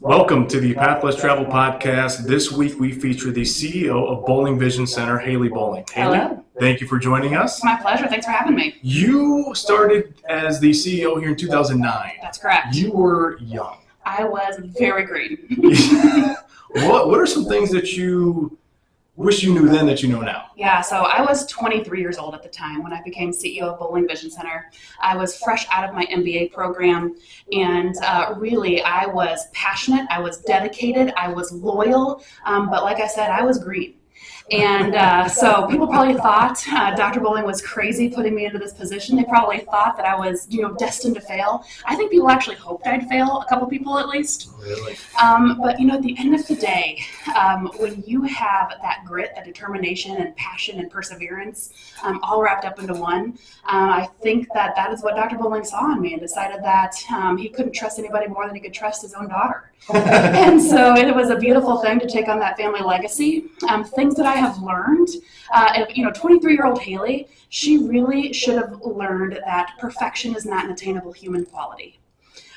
Welcome to the Pathless Travel Podcast. This week we feature the CEO of Boling Vision Center, Hayley Boling. Hayley, Hello. thank you for joining us. My pleasure. Thanks for having me. You started as the CEO here in 2009. That's correct. You were young. I was very green. What are some things that you wish you knew then that you know now? Yeah, so I was 23 years old at the time when I became CEO of Boling Vision Center. I was fresh out of my MBA program, and really I was passionate, I was dedicated, I was loyal, but like I said, I was green. And so people probably thought Dr. Boling was crazy putting me into this position. They probably thought that I was, destined to fail. I think people actually hoped I'd fail, a couple people at least. Really? But at the end of the day, when you have that grit, that determination and passion and perseverance all wrapped up into one, I think that is what Dr. Boling saw in me and decided that he couldn't trust anybody more than he could trust his own daughter. And so it was a beautiful thing to take on that family legacy. Things that I have learned, 23-year-old Hayley, she really should have learned that perfection is not an attainable human quality.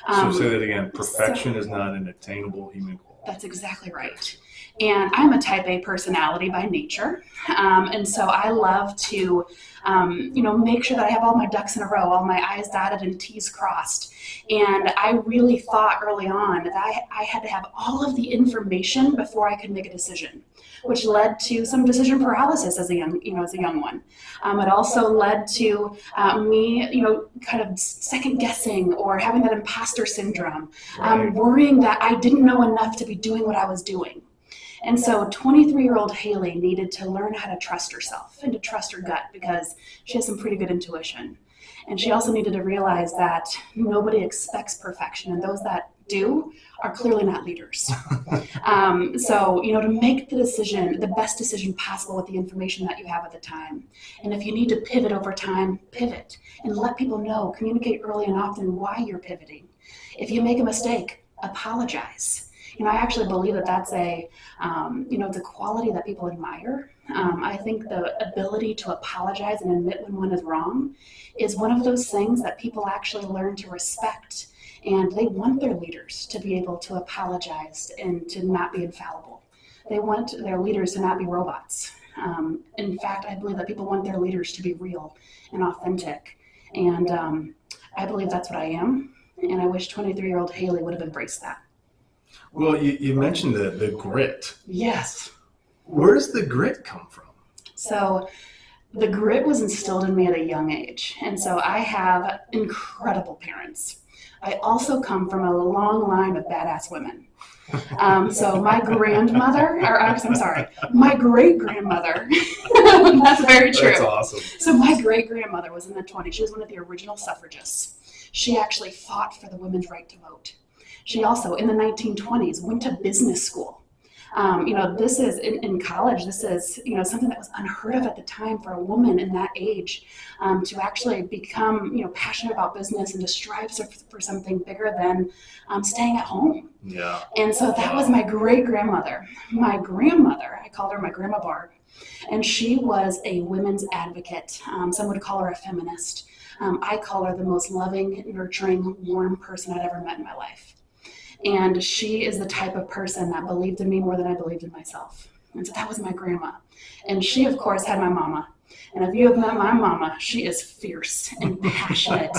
So say that again. Perfection is not an attainable human quality. That's exactly right. And I'm a type A personality by nature. And so I love to, make sure that I have all my ducks in a row, all my I's dotted and T's crossed. And I really thought early on that I had to have all of the information before I could make a decision, which led to some decision paralysis as a young one. It also led to me, kind of second guessing or having that imposter syndrome, worrying that I didn't know enough to be doing what I was doing. And so 23-year-old Hayley needed to learn how to trust herself and to trust her gut because she has some pretty good intuition. And she also needed to realize that nobody expects perfection, and those that do are clearly not leaders. So, to make the decision, the best decision possible with the information that you have at the time. And if you need to pivot over time, pivot and let people know, communicate early and often why you're pivoting. If you make a mistake, apologize. I actually believe that that's the quality that people admire. I think the ability to apologize and admit when one is wrong is one of those things that people actually learn to respect. And they want their leaders to be able to apologize and to not be infallible. They want their leaders to not be robots. In fact, I believe that people want their leaders to be real and authentic. And I believe that's what I am. And I wish 23-year-old Hayley would have embraced that. Well, you mentioned the grit. Yes. Where does the grit come from? So the grit was instilled in me at a young age. And so I have incredible parents. I also come from a long line of badass women. So my grandmother, my great-grandmother, that's very true. That's awesome. So my great-grandmother was in the 20s. She was one of the original suffragists. She actually fought for the women's right to vote. She also, in the 1920s, went to business school. This is in college. This is something that was unheard of at the time for a woman in that age to actually become passionate about business and to strive for something bigger than staying at home. Yeah. And so that was my great-grandmother. My grandmother, I called her my Grandma Barb, and she was a women's advocate. Some would call her a feminist. I call her the most loving, nurturing, warm person I'd ever met in my life. And she is the type of person that believed in me more than I believed in myself. And so that was my grandma. And she, of course, had my mama. And if you have met my mama, she is fierce and passionate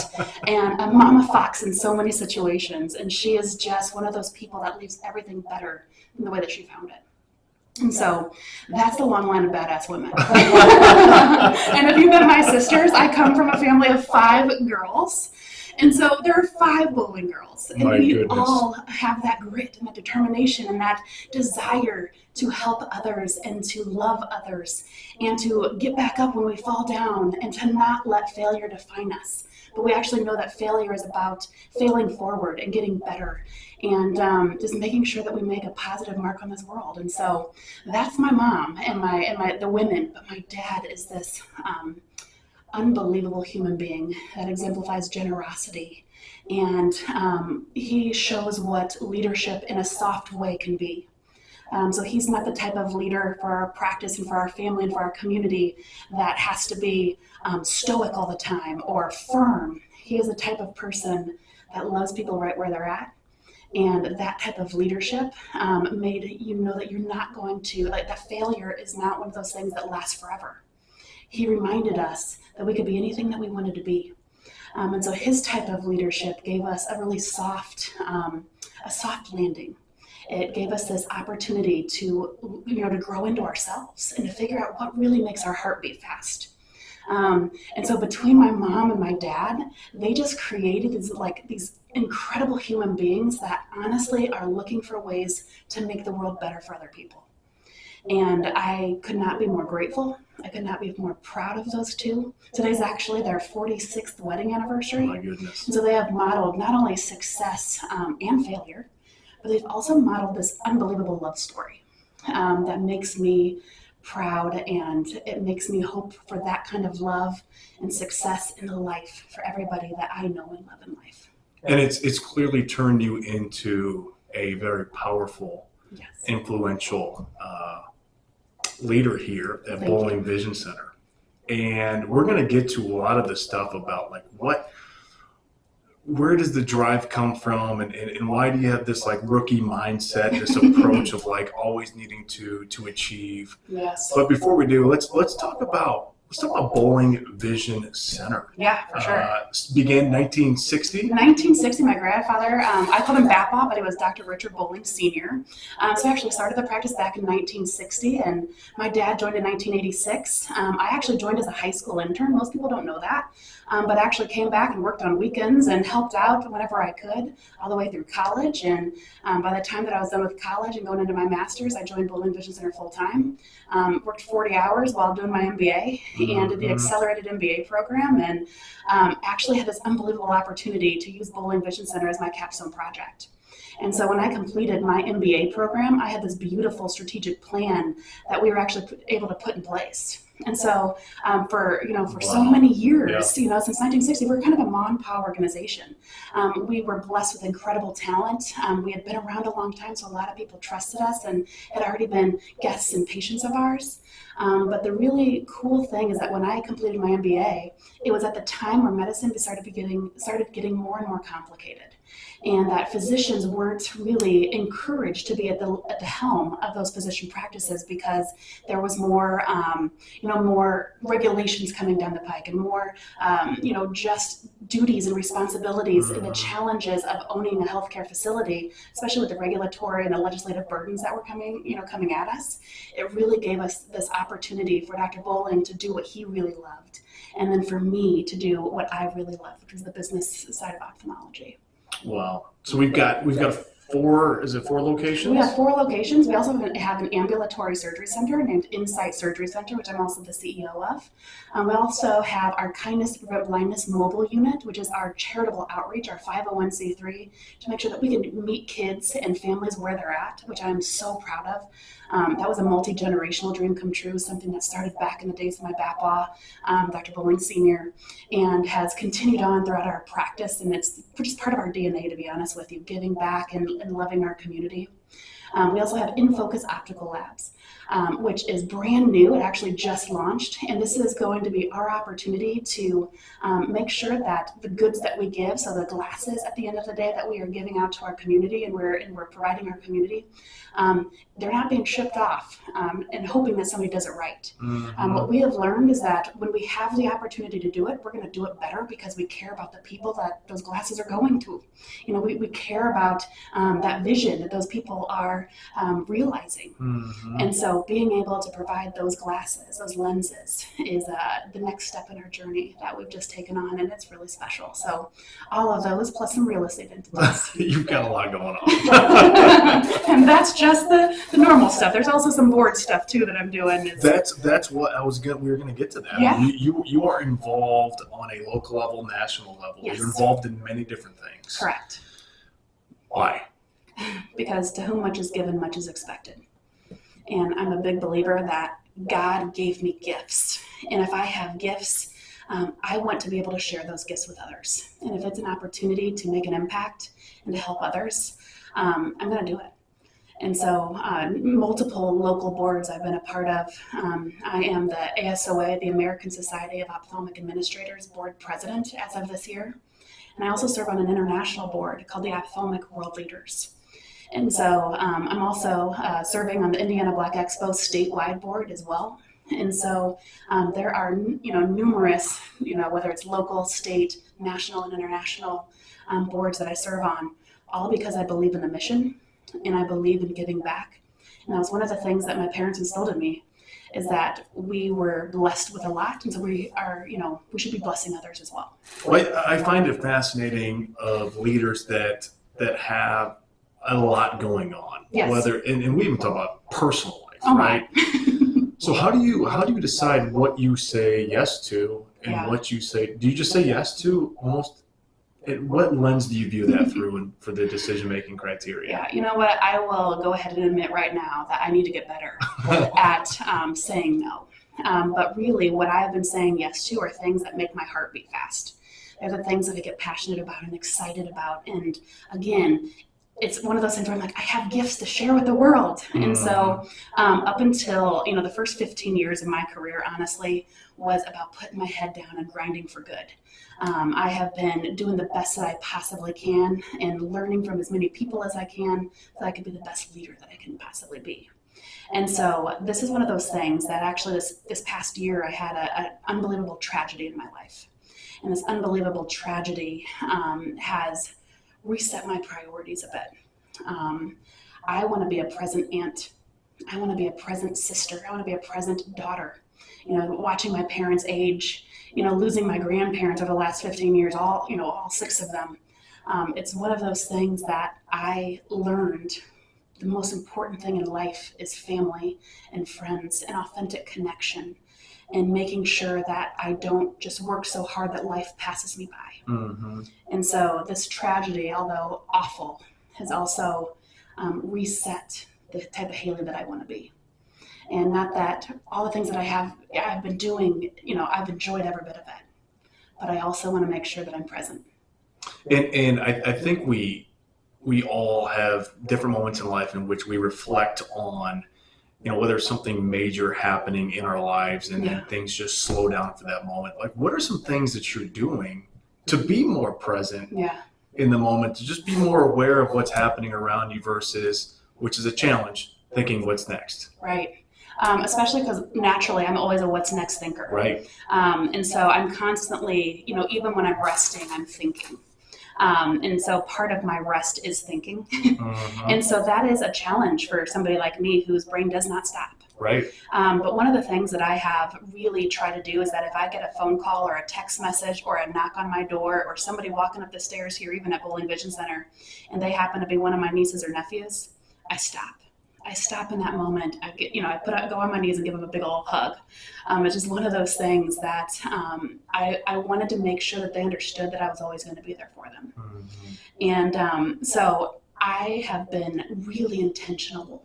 and a mama fox in so many situations. And she is just one of those people that leaves everything better than the way that she found it. And so that's the long line of badass women. And if you met my sisters, I come from a family of 5 girls. And so there are 5 Boling girls, and we all have that grit and that determination and that desire to help others and to love others and to get back up when we fall down and to not let failure define us. But we actually know that failure is about failing forward and getting better and just making sure that we make a positive mark on this world. And so that's my mom and the women, but my dad is this unbelievable human being that exemplifies generosity, and he shows what leadership in a soft way can be. So he's not the type of leader for our practice and for our family and for our community that has to be stoic all the time or firm. He is the type of person that loves people right where they're at And that type of leadership made you know that you're not going to, like, that failure is not one of those things that lasts forever. He reminded us that we could be anything that we wanted to be. And so his type of leadership gave us a really soft landing. It gave us this opportunity to, to grow into ourselves and to figure out what really makes our heart beat fast. And so between my mom and my dad, they just created these incredible human beings that honestly are looking for ways to make the world better for other people. And I could not be more grateful. I could not be more proud of those two. Today's actually their 46th wedding anniversary. Oh my goodness. And so they have modeled not only success and failure, but they've also modeled this unbelievable love story that makes me proud, and it makes me hope for that kind of love and success in the life for everybody that I know and love in life. And it's clearly turned you into a very powerful, Yes. influential leader here at Thank Boling you. Vision Center. And we're going to get to a lot of the stuff about like where does the drive come from, and why do you have this like rookie mindset, this approach of like always needing to achieve. Yes. But before we do, let's talk about Boling Vision Center. Yeah, for sure. Began 1960. 1960, my grandfather, I called him Papa, but he was Dr. Richard Boling Sr. So I actually started the practice back in 1960, and my dad joined in 1986. I actually joined as a high school intern. Most people don't know that, but I actually came back and worked on weekends and helped out whenever I could, all the way through college. And by the time that I was done with college and going into my master's, I joined Boling Vision Center full time. Worked 40 hours while doing my MBA and did the accelerated MBA program, and actually had this unbelievable opportunity to use Boling Vision Center as my capstone project. And so when I completed my MBA program, I had this beautiful strategic plan that we were actually able to put in place. And so for so many years, since 1960, we were kind of a mom and pop organization. We were blessed with incredible talent. We had been around a long time, so a lot of people trusted us and had already been guests and patients of ours. But the really cool thing is that when I completed my MBA, it was at the time where medicine started getting more and more complicated, and that physicians weren't really encouraged to be at the helm of those physician practices because there was more regulations coming down the pike and more just duties and responsibilities and the challenges of owning a healthcare facility, especially with the regulatory and the legislative burdens that were coming at us. It really gave us this opportunity for Dr. Boling to do what he really loved, and then for me to do what I really loved, which was the business side of ophthalmology. Wow. So we've got four locations? We have 4 locations. We also have an ambulatory surgery center named Insight Surgery Center, which I'm also the CEO of. We also have our Kindest to Prevent Blindness mobile unit, which is our charitable outreach, our 501c3, to make sure that we can meet kids and families where they're at, which I'm so proud of. That was a multi-generational dream come true, something that started back in the days of my Papa, Dr. Boling Sr., and has continued on throughout our practice, and it's just part of our DNA, to be honest with you, giving back and loving our community. We also have In Focus Optical Labs, which is brand new. It actually just launched, and this is going to be our opportunity to make sure that the goods that we give, so the glasses at the end of the day that we are giving out to our community and we're providing our community, they're not being shipped off and hoping that somebody does it right. What we have learned is that when we have the opportunity to do it, we're going to do it better because we care about the people that those glasses are going to. We care about that vision that those people are realizing. And so being able to provide those glasses, those lenses, is the next step in our journey that we've just taken on, and it's really special. So all of those plus some real estate entities. You've got a lot going on. And that's just the normal stuff. There's also some board stuff too that I'm doing. That's what we were going to get to that. Yeah. You are involved on a local level, national level. Yes. You're involved in many different things. Correct. Why? Because to whom much is given, much is expected. And I'm a big believer that God gave me gifts. And if I have gifts, I want to be able to share those gifts with others. And if it's an opportunity to make an impact and to help others, I'm going to do it. And so multiple local boards I've been a part of. I am the ASOA, the American Society of Ophthalmic Administrators board president as of this year. And I also serve on an international board called the Ophthalmic World Leaders. And so I'm also serving on the Indiana Black Expo statewide board as well. And so there are, numerous, whether it's local, state, national, and international boards that I serve on, all because I believe in the mission and I believe in giving back. And that was one of the things that my parents instilled in me, is that we were blessed with a lot, and so we are, we should be blessing others as well. Well, I find it fascinating of leaders that have a lot going on. Yes. Whether and we even talk about personal life, Oh right? my. So how do you decide what you say yes to and what you say? Do you just say yes to almost? What lens do you view that through for the decision-making criteria? Yeah, you know what? I will go ahead and admit right now that I need to get better at saying no. But really, what I've been saying yes to are things that make my heart beat fast. They're the things that I get passionate about and excited about. And again, it's one of those things where I'm like, I have gifts to share with the world. And so up until, the first 15 years of my career, honestly, was about putting my head down and grinding for good. I have been doing the best that I possibly can and learning from as many people as I can so I can be the best leader that I can possibly be. And so this is one of those things that actually this past year I had an unbelievable tragedy in my life. And this unbelievable tragedy has reset my priorities a bit. I want to be a present aunt. I want to be a present sister. I want to be a present daughter. Watching my parents age, losing my grandparents over the last 15 years, all 6 of them. It's one of those things that I learned the most important thing in life is family and friends and authentic connection, and making sure that I don't just work so hard that life passes me by. Mm-hmm. And so this tragedy, although awful, has also reset the type of Hayley that I want to be. And not that all the things that I've been doing, I've enjoyed every bit of it, but I also want to make sure that I'm present. And I think we all have different moments in life in which we reflect on, whether it's something major happening in our lives and then things just slow down for that moment. Like, what are some things that you're doing to be more present in the moment, to just be more aware of what's happening around you versus, which is a challenge, thinking what's next? Right. Especially because naturally I'm always a what's next thinker. Right. And so I'm constantly, even when I'm resting, I'm thinking. And so part of my rest is thinking. And so that is a challenge for somebody like me whose brain does not stop. Right. But one of the things that I have really tried to do is that if I get a phone call or a text message or a knock on my door or somebody walking up the stairs here, even at Boling Vision Center, and they happen to be one of my nieces or nephews, I stop. I stop in that moment. I get, go on my knees and give them a big old hug. It's just one of those things that I wanted to make sure that they understood that I was always going to be there for them. And so I have been really intentional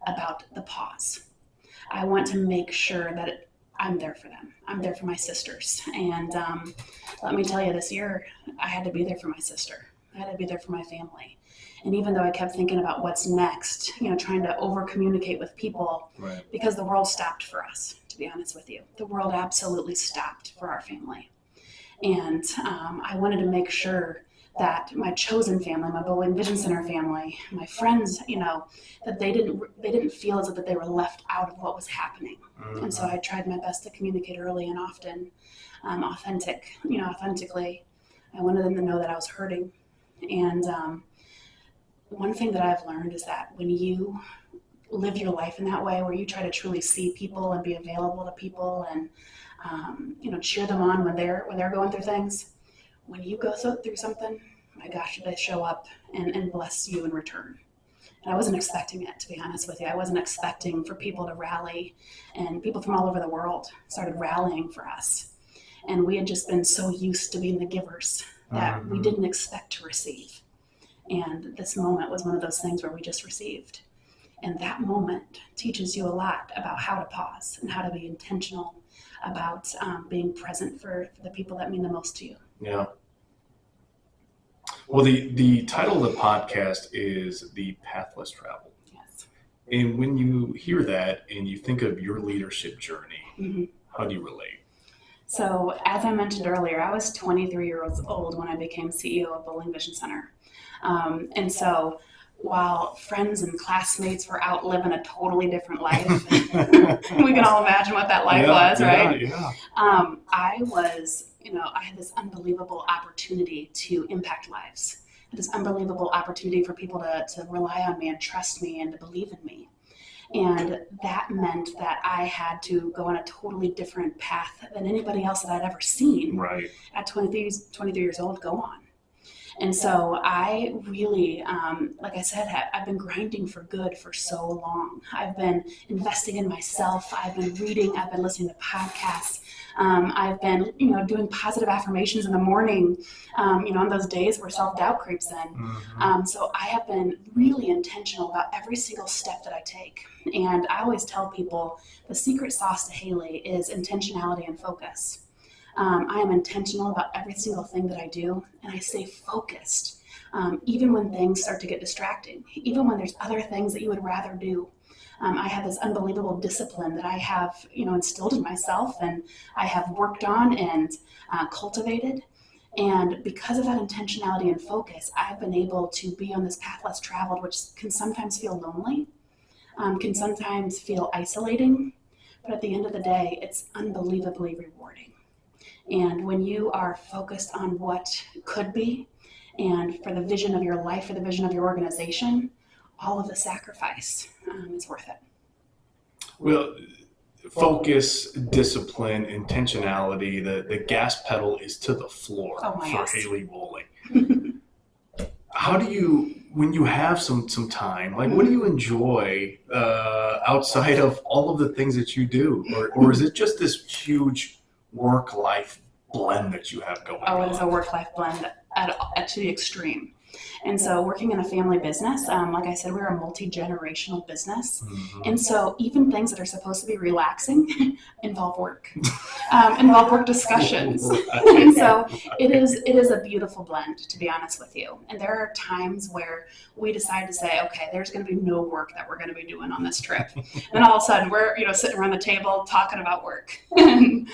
about the pause. I want to make sure that I'm there for them. I'm there for my sisters. And let me tell you, this year I had to be there for my sister. I had to be there for my family. And even though I kept thinking about what's next, trying to over communicate with people, because the world stopped for us, to be honest with you. The world absolutely stopped for our family. And I wanted to make sure that my chosen family, my Boling Vision Center family, my friends, that they didn't feel as if they were left out of what was happening. And so I tried my best to communicate early and often, authentically. I wanted them to know that I was hurting. And one thing that I've learned is that when you live your life in that way, where you try to truly see people and be available to people and cheer them on when they're going through things, when you go through something, my gosh, they show up and bless you in return. And I wasn't expecting it, to be honest with you. I wasn't expecting for people to rally, and people from all over the world started rallying for us. And we had just been so used to being the givers that we didn't expect to receive. And this moment was one of those things where we just received. And that moment teaches you a lot about how to pause and how to be intentional about being present for the people that mean the most to you. Yeah. Well, the title of the podcast is The Path Less Traveled. Yes. And when you hear that and you think of your leadership journey, how do you relate? So as I mentioned earlier, I was 23 years old when I became CEO of Boling Vision Center. And so while friends and classmates were out living a totally different life, we can all imagine what that life was, right? Yeah. I had this unbelievable opportunity to impact lives. I had this unbelievable opportunity for people to rely on me and trust me and to believe in me. And that meant that I had to go on a totally different path than anybody else that I'd ever seen at 23 years old go on. And so I really, like I said, I've been grinding for good for so long. I've been investing in myself. I've been reading. I've been listening to podcasts. I've been, doing positive affirmations in the morning, on those days where self-doubt creeps in. Mm-hmm. So I have been really intentional about every single step that I take. And I always tell people the secret sauce to Hayley is intentionality and focus. I am intentional about every single thing that I do, and I stay focused, even when things start to get distracting, even when there's other things that you would rather do. I have this unbelievable discipline that I have, instilled in myself, and I have worked on and cultivated. And because of that intentionality and focus, I've been able to be on this path less traveled, which can sometimes feel lonely, can sometimes feel isolating, but at the end of the day, it's unbelievably rewarding. And when you are focused on what could be and for the vision of your life, for the vision of your organization, all of the sacrifice is worth it. Well, focus, discipline, intentionality, the gas pedal is to the floor for yes. Hayley Boling. How do you, when you have some time, like what do you enjoy outside of all of the things that you do? Or is it just this huge work-life blend that you have going on? It is a work-life blend to the extreme. And so working in a family business, like I said, we're a multi-generational business. Mm-hmm. And so even things that are supposed to be relaxing involve work, involve work discussions. And so it is a beautiful blend, to be honest with you. And there are times where we decide to say, okay, there's going to be no work that we're going to be doing on this trip. And all of a sudden we're, sitting around the table talking about work. And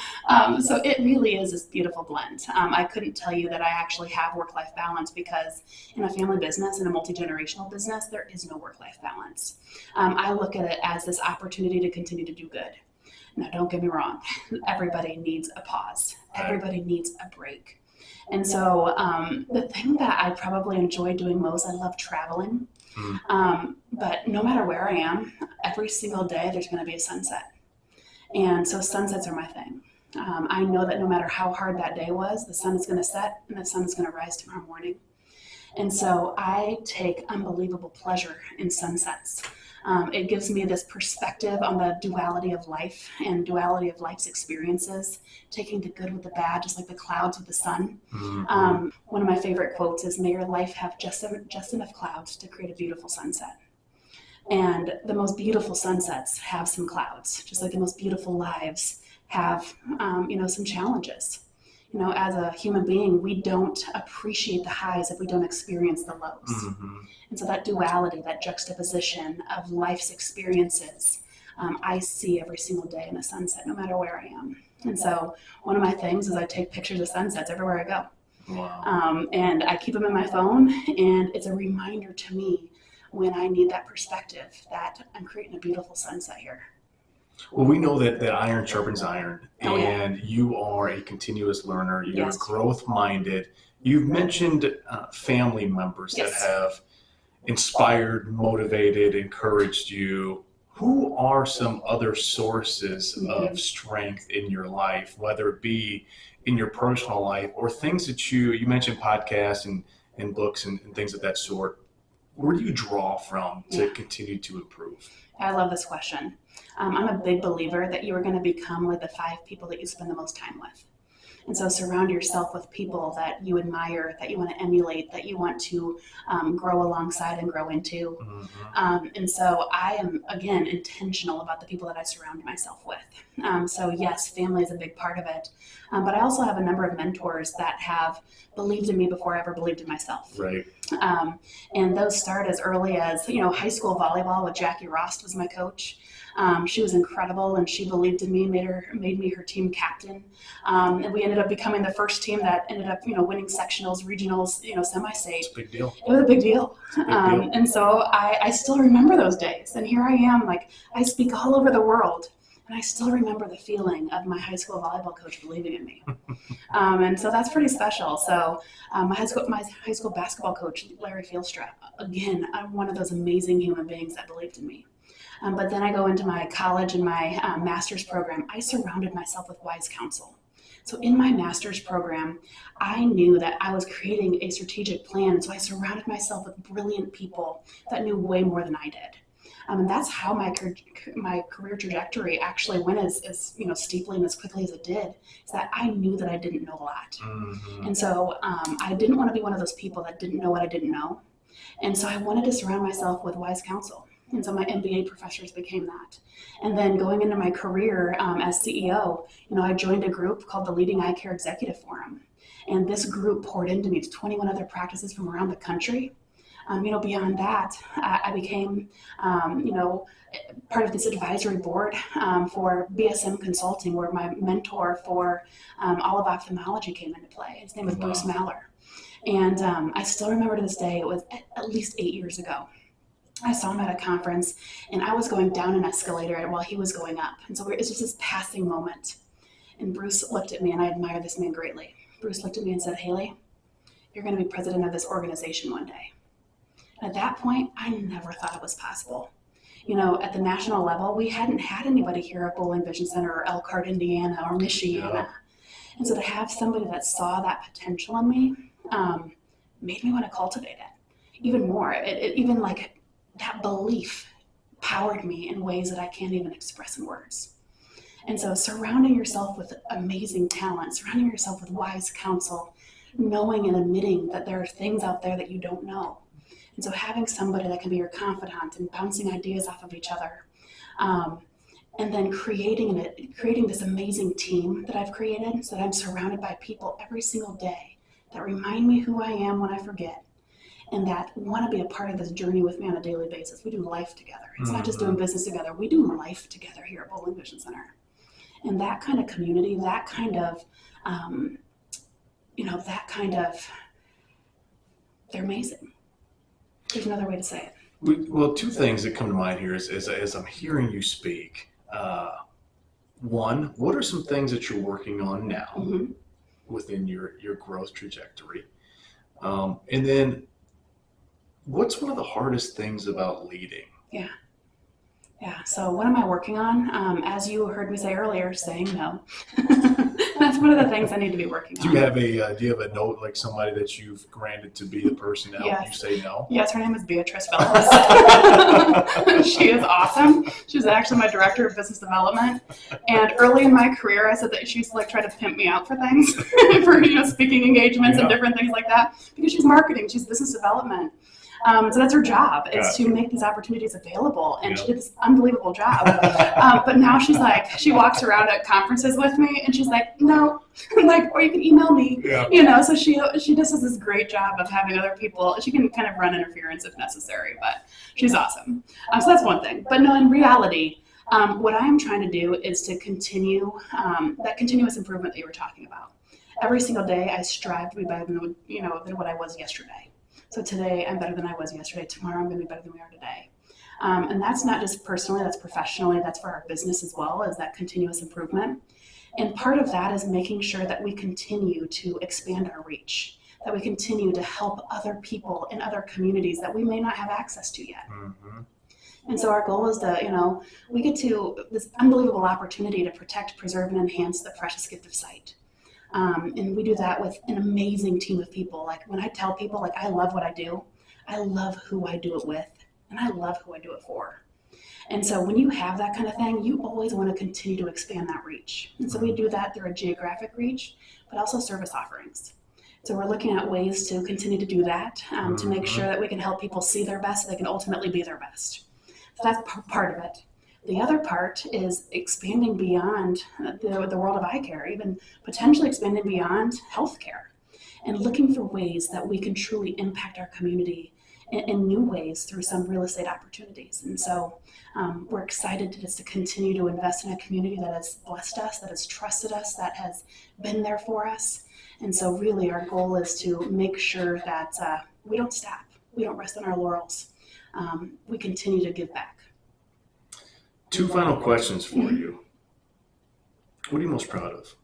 so it really is this beautiful blend. I couldn't tell you that I actually have work-life balance because in a family business, in a multi-generational business, there is no work-life balance. I look at it as this opportunity to continue to do good. Now, don't get me wrong. Everybody needs a pause. Everybody needs a break. And so the thing that I probably enjoy doing most, I love traveling. But no matter where I am, every single day there's going to be a sunset. And so sunsets are my thing. I know that no matter how hard that day was, the sun is going to set and the sun is going to rise tomorrow morning. And so I take unbelievable pleasure in sunsets. It gives me this perspective on the duality of life and duality of life's experiences, taking the good with the bad, just like the clouds with the sun. Mm-hmm. One of my favorite quotes is, "May your life have just enough clouds to create a beautiful sunset." And the most beautiful sunsets have some clouds, just like the most beautiful lives have, some challenges. As a human being, we don't appreciate the highs if we don't experience the lows. Mm-hmm. And so that duality, that juxtaposition of life's experiences, I see every single day in a sunset, no matter where I am. And so one of my things is I take pictures of sunsets everywhere I go. Wow. And I keep them in my phone, and it's a reminder to me when I need that perspective that I'm creating a beautiful sunset here. Well, we know that iron sharpens iron, yeah. you are a continuous learner. You're Yes. growth-minded. You've mentioned family members Yes. that have inspired, motivated, encouraged you. Who are some other sources of strength in your life, whether it be in your personal life or things that you mentioned podcasts and books and things of that sort? Where do you draw from to continue to improve? I love this question. I'm a big believer that you are going to become like the 5 people that you spend the most time with. And so surround yourself with people that you admire, that you want to emulate, that you want to grow alongside and grow into. Mm-hmm. And so I am, again, intentional about the people that I surround myself with. So yes, family is a big part of it. But I also have a number of mentors that have believed in me before I ever believed in myself. Right. And those start as early as, high school volleyball with Jackie Rost was my coach. She was incredible, and she believed in me, made me her team captain. And we ended up becoming the first team that ended up, winning sectionals, regionals, semi-state. It's a big deal. It was a big deal. It's a big deal. And so I still remember those days. And here I am, like, I speak all over the world. And I still remember the feeling of my high school volleyball coach believing in me. And so that's pretty special. So my high school basketball coach, Larry Fieldstrap, again, I'm one of those amazing human beings that believed in me. But then I go into my college and my master's program. I surrounded myself with wise counsel. So in my master's program, I knew that I was creating a strategic plan. So I surrounded myself with brilliant people that knew way more than I did. And that's how my career trajectory actually went as steeply and as quickly as it did, is that I knew that I didn't know a lot. Mm-hmm. And so I didn't want to be one of those people that didn't know what I didn't know. And so I wanted to surround myself with wise counsel. And so my MBA professors became that. And then going into my career as CEO, I joined a group called the Leading Eye Care Executive Forum. And this group poured into me to 21 other practices from around the country. Beyond that, I became, part of this advisory board for BSM Consulting, where my mentor for all of ophthalmology came into play. His name was Bruce Maller. And I still remember to this day, it was at least 8 years ago. I saw him at a conference, and I was going down an escalator while he was going up. And so it's just this passing moment. And Bruce looked at me, and I admire this man greatly. Bruce looked at me and said, "Hayley, you're going to be president of this organization one day." At that point, I never thought it was possible. At the national level, we hadn't had anybody here at Boling Vision Center or Elkhart, Indiana, or Michiana. Yeah. And so to have somebody that saw that potential in me made me want to cultivate it even more. It even like that belief powered me in ways that I can't even express in words. And so surrounding yourself with amazing talent, surrounding yourself with wise counsel, knowing and admitting that there are things out there that you don't know. And so having somebody that can be your confidant and bouncing ideas off of each other, and then creating this amazing team that I've created so that I'm surrounded by people every single day that remind me who I am when I forget, and that want to be a part of this journey with me on a daily basis. We do life together. It's not just doing business together. We do life together here at Boling Vision Center. And that kind of community, they're amazing. There's another way to say it. Well, two things that come to mind here as I'm hearing you speak. One, what are some things that you're working on now within your growth trajectory? And then what's one of the hardest things about leading? Yeah. So what am I working on? As you heard me say earlier, saying no. That's one of the things I need to be working on. Do you have a note, like somebody that you've granted to be the person to help you say no? Yes, her name is Beatrice Phillips. She is awesome. She's actually my director of business development. And early in my career, I said that she used to try to pimp me out for things, for speaking engagements and different things like that, because she's marketing, she's business development. So that's her job, is to make these opportunities available. And she did this unbelievable job. But now she walks around at conferences with me and she's like, no, or you can email me, so she just does this great job of having other people. She can kind of run interference if necessary, but she's awesome. So that's one thing. But no, in reality, what I'm trying to do is to continue that continuous improvement that you were talking about. Every single day, I strive to be better than what I was yesterday. So today I'm better than I was yesterday. Tomorrow I'm going to be better than we are today. And that's not just personally, that's professionally, that's for our business as well, as that continuous improvement. And part of that is making sure that we continue to expand our reach, that we continue to help other people in other communities that we may not have access to yet. Mm-hmm. And so our goal is to, we get to this unbelievable opportunity to protect, preserve, and enhance the precious gift of sight. And we do that with an amazing team of people. Like when I tell people, I love what I do, I love who I do it with, and I love who I do it for. And so when you have that kind of thing, you always want to continue to expand that reach. And so we do that through a geographic reach, but also service offerings. So we're looking at ways to continue to do that, to make sure that we can help people see their best so they can ultimately be their best. So that's part of it. The other part is expanding beyond the world of eye care, even potentially expanding beyond healthcare, and looking for ways that we can truly impact our community in new ways through some real estate opportunities. And so we're excited to continue to invest in a community that has blessed us, that has trusted us, that has been there for us. And so really our goal is to make sure that we don't stop. We don't rest on our laurels. We continue to give back. Two final questions for you. What are you most proud of?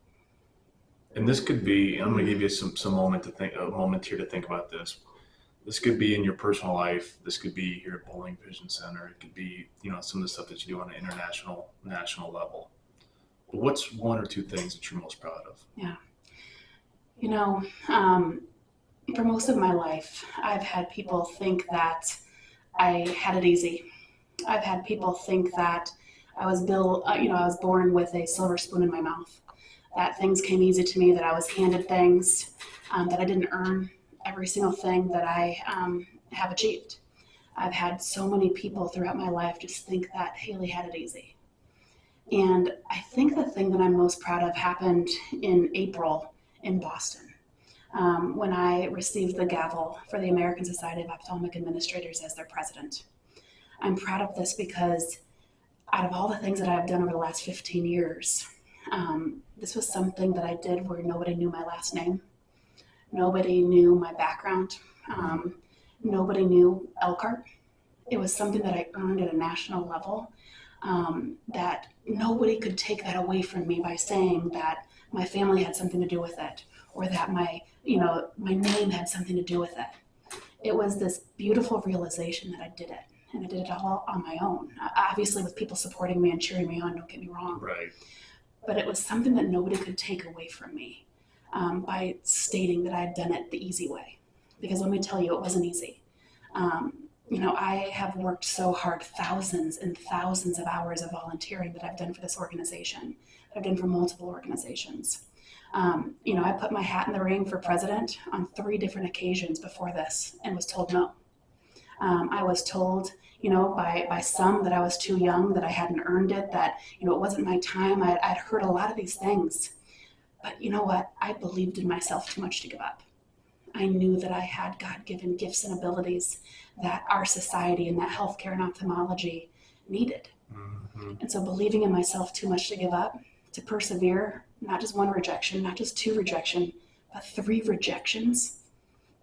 And this could be, and I'm going to give you some moment here to think about this. This could be in your personal life. This could be here at Boling Vision Center. It could be, some of the stuff that you do on an national level. But what's one or two things that you're most proud of? Yeah. For most of my life, I've had people think that I had it easy. I've had people think that I was born with a silver spoon in my mouth, that things came easy to me, that I was handed things, that I didn't earn every single thing that I have achieved. I've had so many people throughout my life just think that Hayley had it easy. And I think the thing that I'm most proud of happened in April in Boston, when I received the gavel for the American Society of Ophthalmic Administrators as their president. I'm proud of this because out of all the things that I've done over the last 15 years, this was something that I did where nobody knew my last name. Nobody knew my background. Nobody knew Elkhart. It was something that I earned at a national level, that nobody could take that away from me by saying that my family had something to do with it, or that my name had something to do with it. It was this beautiful realization that I did it, and I did it all on my own. Obviously with people supporting me and cheering me on, don't get me wrong. Right. But it was something that nobody could take away from me by stating that I'd done it the easy way. Because let me tell you, it wasn't easy. I have worked so hard, thousands and thousands of hours of volunteering that I've done for this organization, that I've done for multiple organizations. I put my hat in the ring for president on 3 different occasions before this and was told no. I was told, by some that I was too young, that I hadn't earned it, that, it wasn't my time. I'd heard a lot of these things. But you know what? I believed in myself too much to give up. I knew that I had God-given gifts and abilities that our society and that healthcare and ophthalmology needed. Mm-hmm. And so believing in myself too much to give up, to persevere, not just 1 rejection, not just 2 rejection, but 3 rejections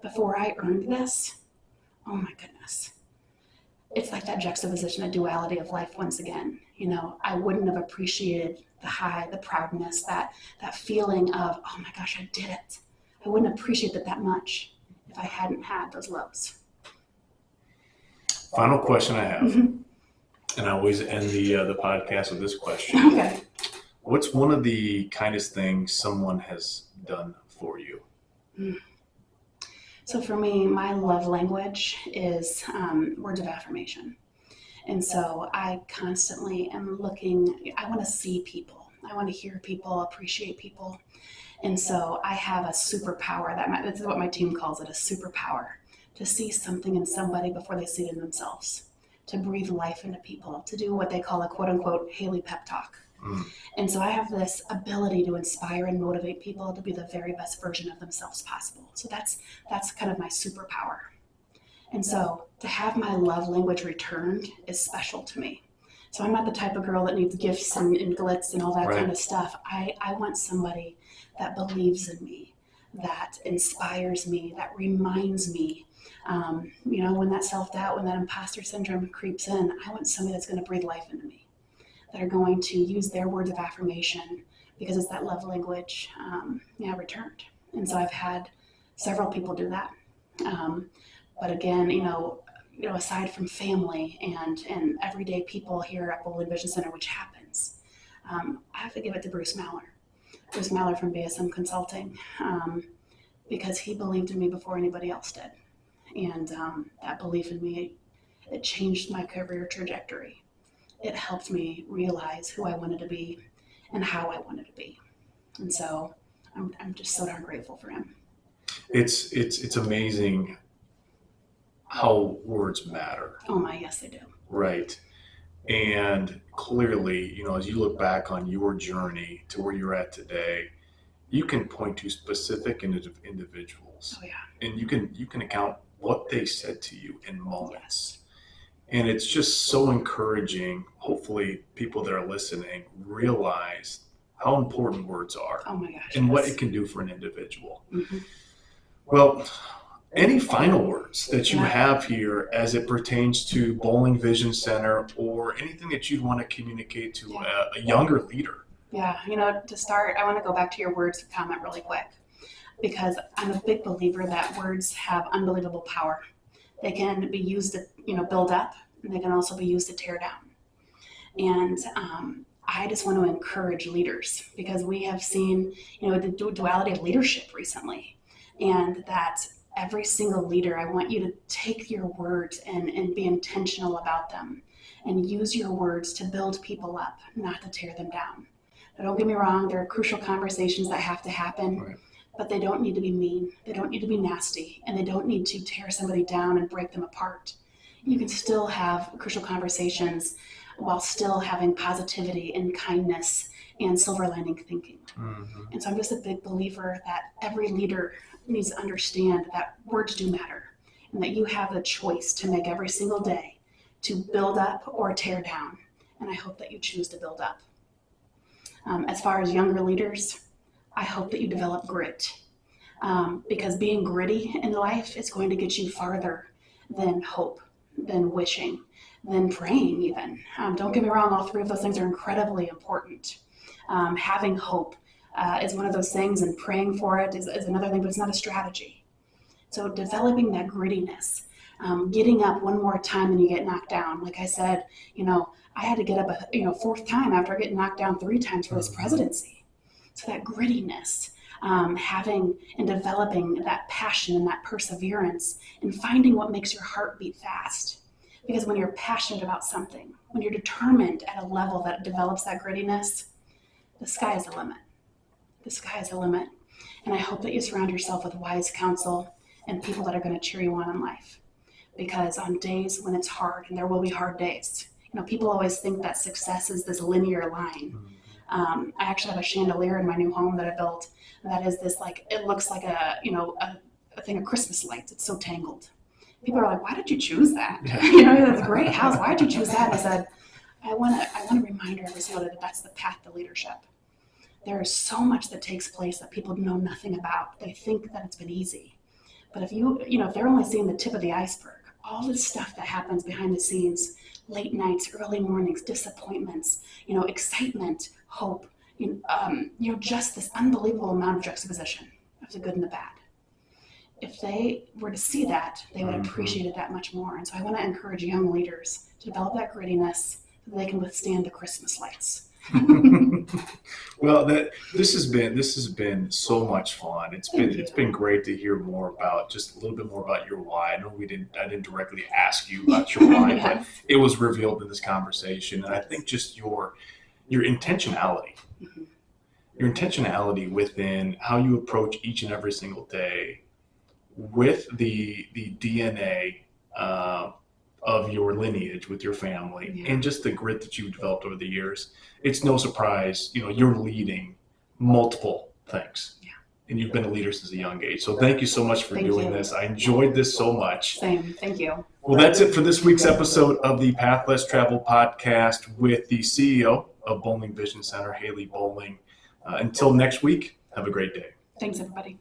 before I earned this. Oh my goodness. It's like that juxtaposition, a duality of life once again. I wouldn't have appreciated the high, the proudness, that feeling of, oh my gosh, I did it. I wouldn't appreciate it that much if I hadn't had those lows. Final question I have, and I always end the podcast with this question. Okay. What's one of the kindest things someone has done for you? So for me, my love language is words of affirmation. And so I constantly am I want to see people. I want to hear people, appreciate people. And so I have a superpower, this is what my team calls it, a superpower, to see something in somebody before they see it in themselves, to breathe life into people, to do what they call a quote unquote Hayley pep talk. And so I have this ability to inspire and motivate people to be the very best version of themselves possible. So that's kind of my superpower. And so to have my love language returned is special to me. So I'm not the type of girl that needs gifts and glitz and all that kind of stuff. I want somebody that believes in me, that inspires me, that reminds me, when that self-doubt, when that imposter syndrome creeps in, I want somebody that's going to breathe life into me, that are going to use their words of affirmation because it's that love language, returned. And so I've had several people do that. But again, aside from family and everyday people here at Boling Vision Center, which happens, I have to give it to Bruce Maller from BSM Consulting, because he believed in me before anybody else did. And that belief in me, it changed my career trajectory. It helped me realize who I wanted to be and how I wanted to be. And so I'm just so darn grateful for him. It's amazing how words matter. Oh my, yes they do. Right. And clearly, as you look back on your journey to where you're at today, you can point to specific individuals. Oh yeah. And you can account what they said to you in moments. And it's just so encouraging. Hopefully people that are listening realize how important words are Oh my gosh. and what Yes. it can do for an individual. Mm-hmm. Well, any final words that you Yeah. have here as it pertains to Boling Vision Center, or anything that you'd want to communicate to a younger leader? Yeah, to start, I want to go back to your words comment really quick, because I'm a big believer that words have unbelievable power. They can be used to, build up, and they can also be used to tear down. And I just want to encourage leaders, because we have seen, the duality of leadership recently, and that every single leader, I want you to take your words and be intentional about them, and use your words to build people up, not to tear them down. Now, don't get me wrong, there are crucial conversations that have to happen, Right. but they don't need to be mean. They don't need to be nasty, and they don't need to tear somebody down and break them apart. You can still have crucial conversations while still having positivity and kindness and silver lining thinking. Mm-hmm. And so I'm just a big believer that every leader needs to understand that words do matter, and that you have the choice to make every single day to build up or tear down. And I hope that you choose to build up. As far as younger leaders, I hope that you develop grit, because being gritty in life is going to get you farther than hope, than wishing, than praying even. Don't get me wrong, all three of those things are incredibly important. Having hope is one of those things, and praying for it is another thing, but it's not a strategy. So developing that grittiness, getting up one more time when you get knocked down. Like I said, I had to get up a fourth time after getting knocked down 3 times for this presidency. So that grittiness, having and developing that passion and that perseverance, and finding what makes your heart beat fast. Because when you're passionate about something, when you're determined at a level that develops that grittiness, the sky is the limit. The sky is the limit. And I hope that you surround yourself with wise counsel and people that are going to cheer you on in life. Because on days when it's hard, and there will be hard days, people always think that success is this linear line. I actually have a chandelier in my new home that I built that is this, it looks like a thing of Christmas lights. It's so tangled. People are like, why did you choose that? That's a great house. Why did you choose that? And I said, I want to remind every single day that that's the path to leadership. There is so much that takes place that people know nothing about. They think that it's been easy. But if they're only seeing the tip of the iceberg, all this stuff that happens behind the scenes, late nights, early mornings, disappointments, excitement, hope, just this unbelievable amount of juxtaposition of the good and the bad. If they were to see that, they would appreciate it that much more. And so I want to encourage young leaders to develop that grittiness so that they can withstand the Christmas lights. Well, this has been so much fun. It's been great to hear more about, just a little bit more about your why. I know I didn't directly ask you about your why, Yes. but it was revealed in this conversation. And I think just your intentionality, Mhm. your intentionality within how you approach each and every single day, with the DNA of your lineage with your family, Yeah. and just the grit that you've developed over the years. It's no surprise, you're leading multiple things. Yeah. And you've been a leader since a young age. So thank you so much for Thank doing you. this. I enjoyed this so much. Same. Thank you. Well, that's it for this week's episode of the Path Less Travel podcast with the CEO of Boling Vision Center, Hayley Boling. Until next week, have a great day. Thanks, everybody.